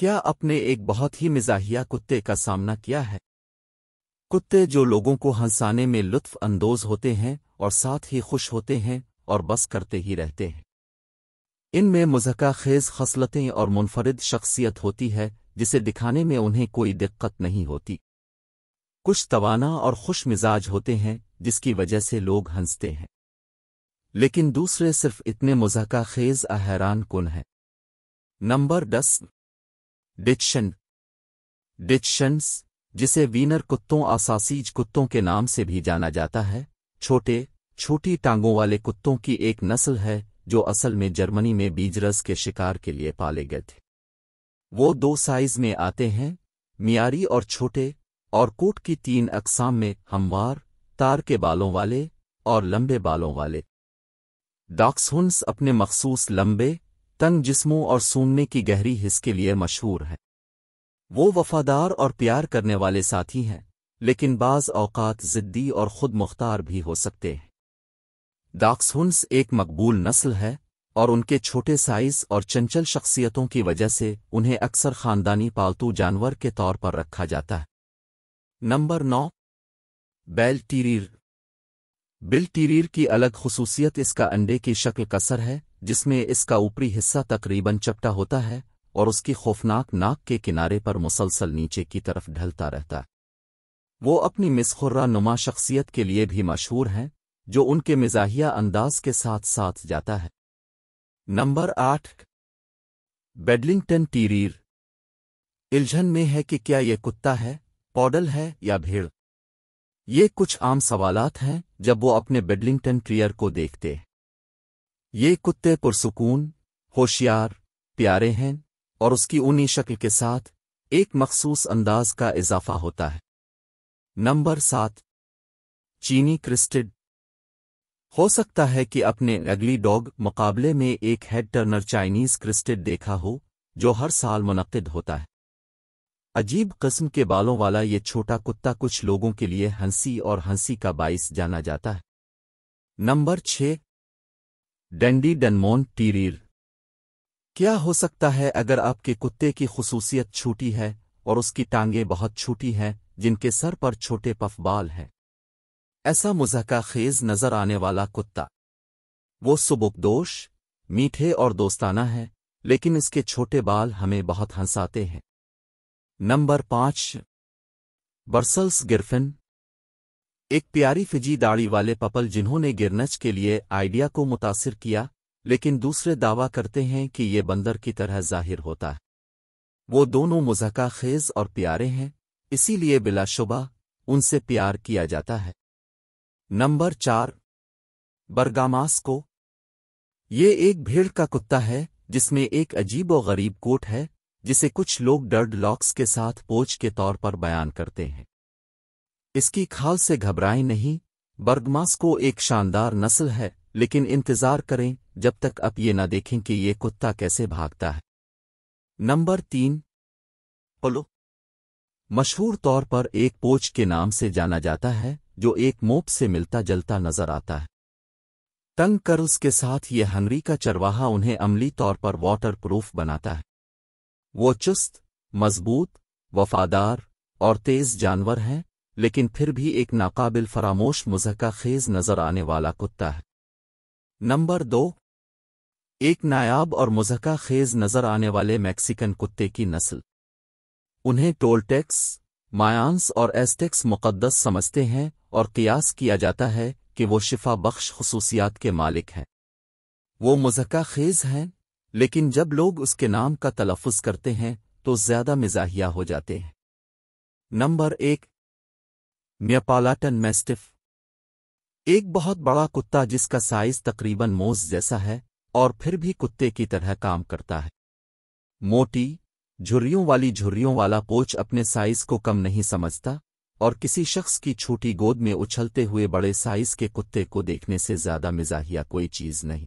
کیا آپ نے ایک بہت ہی مزاحیہ کتے کا سامنا کیا ہے؟ کتے جو لوگوں کو ہنسانے میں لطف اندوز ہوتے ہیں اور ساتھ ہی خوش ہوتے ہیں اور بس کرتے ہی رہتے ہیں۔ ان میں مضحکہ خیز خصلتیں اور منفرد شخصیت ہوتی ہے جسے دکھانے میں انہیں کوئی دقت نہیں ہوتی۔ کچھ توانا اور خوش مزاج ہوتے ہیں جس کی وجہ سے لوگ ہنستے ہیں، لیکن دوسرے صرف اتنے مضحکہ خیز حیران کن ہیں۔ نمبر 10 ڈچشن۔ ڈچشنز، جسے وینر کتوں آساسیج کتوں کے نام سے بھی جانا جاتا ہے، چھوٹی ٹانگوں والے کتوں کی ایک نسل ہے جو اصل میں جرمنی میں بیجرز کے شکار کے لیے پالے گئے تھے۔ وہ 2 سائز میں آتے ہیں، معیاری اور چھوٹے، اور کوٹ کی 3 اقسام میں ہموار، تار کے بالوں والے اور لمبے بالوں والے۔ ڈاکسہنس اپنے مخصوص لمبے، تنگ جسموں اور سونگنے کی گہری حس کے لیے مشہور ہے۔ وہ وفادار اور پیار کرنے والے ساتھی ہیں، لیکن بعض اوقات ضدی اور خود مختار بھی ہو سکتے ہیں۔ ڈاکسہنس ایک مقبول نسل ہے اور ان کے چھوٹے سائز اور چنچل شخصیتوں کی وجہ سے انہیں اکثر خاندانی پالتو جانور کے طور پر رکھا جاتا ہے۔ نمبر 9 بیل ٹیریر۔ بل ٹیریر کی الگ خصوصیت اس کا انڈے کی شکل قصر ہے، جس میں اس کا اوپری حصہ تقریباً چپٹا ہوتا ہے اور اس کی خوفناک ناک کے کنارے پر مسلسل نیچے کی طرف ڈھلتا رہتا ہے۔ وہ اپنی مسخرہ نما شخصیت کے لیے بھی مشہور ہیں، جو ان کے مزاحیہ انداز کے ساتھ ساتھ جاتا ہے۔ Number 8 بیڈلنگٹن terror. الجھن میں ہے کہ کیا یہ کتا ہے، پوڈل ہے یا بھیڑ؟ یہ کچھ عام سوالات ہیں جب وہ اپنے بیڈلنگٹن ٹیریر کو دیکھتے ہیں۔ یہ کتے پرسکون، ہوشیار، پیارے ہیں اور اس کی اونی شکل کے ساتھ ایک مخصوص انداز کا اضافہ ہوتا ہے۔ نمبر 7 چینی کرسٹڈ۔ ہو سکتا ہے کہ اپنے اگلی ڈاگ مقابلے میں ایک ہیڈ ٹرنر چائنیز کرسٹڈ دیکھا ہو جو ہر سال منعقد ہوتا ہے۔ عجیب قسم کے بالوں والا یہ چھوٹا کتا کچھ لوگوں کے لیے ہنسی کا باعث جانا جاتا ہے۔ Number 6 Dandie Dinmont terrier. کیا ہو سکتا ہے اگر آپ کے کتے کی خصوصیت چھوٹی ہے اور اس کی ٹانگیں بہت چھوٹی ہیں جن کے سر پر چھوٹے پف بال ہیں؟ ایسا مضحکہ خیز نظر آنے والا کتا۔ وہ سبکدوش، میٹھے اور دوستانہ ہے، لیکن اس کے چھوٹے بال ہمیں بہت ہنساتے ہیں۔ Number 5 Brussels گرفن۔ ایک پیاری فجی داڑھی والے پپل جنہوں نے گرنچ کے لیے آئیڈیا کو متاثر کیا، لیکن دوسرے دعویٰ کرتے ہیں کہ یہ بندر کی طرح ظاہر ہوتا ہے۔ وہ دونوں مضحکہ خیز اور پیارے ہیں، اسی لیے بلا شبہ ان سے پیار کیا جاتا ہے۔ نمبر 4 برگاماسکو۔ یہ ایک بھیڑ کا کتا ہے جس میں ایک عجیب و غریب کوٹ ہے جسے کچھ لوگ ڈرڈ لاکس کے ساتھ پوچھ کے طور پر بیان کرتے ہیں۔ اس کی کھال سے گھبرائیں نہیں، برگماسکو ایک شاندار نسل ہے، لیکن انتظار کریں جب تک آپ یہ نہ دیکھیں کہ یہ کتا کیسے بھاگتا ہے۔ Number 3 polo. مشہور طور پر ایک پوچھ کے نام سے جانا جاتا ہے جو ایک موپ سے ملتا جلتا نظر آتا ہے۔ تنگ کرلز کے ساتھ یہ ہنری کا چرواہا انہیں عملی طور پر واٹر پروف بناتا ہے۔ وہ چست، مضبوط، وفادار اور تیز جانور ہیں، لیکن پھر بھی ایک ناقابل فراموش مضحکہ خیز نظر آنے والا کتا ہے۔ نمبر 2 ایک نایاب اور مضحکہ خیز نظر آنے والے میکسیکن کتے کی نسل۔ انہیں ٹولٹیکس، مایانس اور ایزٹیکس مقدس سمجھتے ہیں اور قیاس کیا جاتا ہے کہ وہ شفا بخش خصوصیات کے مالک ہیں۔ وہ مضحکہ خیز ہیں، لیکن جب لوگ اس کے نام کا تلفظ کرتے ہیں تو زیادہ مزاحیہ ہو جاتے ہیں۔ نمبر 1 نیاپالٹن میسٹف۔ ایک بہت بڑا کتا جس کا سائز تقریباً موز جیسا ہے اور پھر بھی کتے کی طرح کام کرتا ہے۔ موٹی، جھریوں والا پوچھ اپنے سائز کو کم نہیں سمجھتا اور کسی شخص کی چھوٹی گود میں اچھلتے ہوئے بڑے سائز کے کتے کو دیکھنے سے زیادہ مزاحیہ کوئی چیز نہیں۔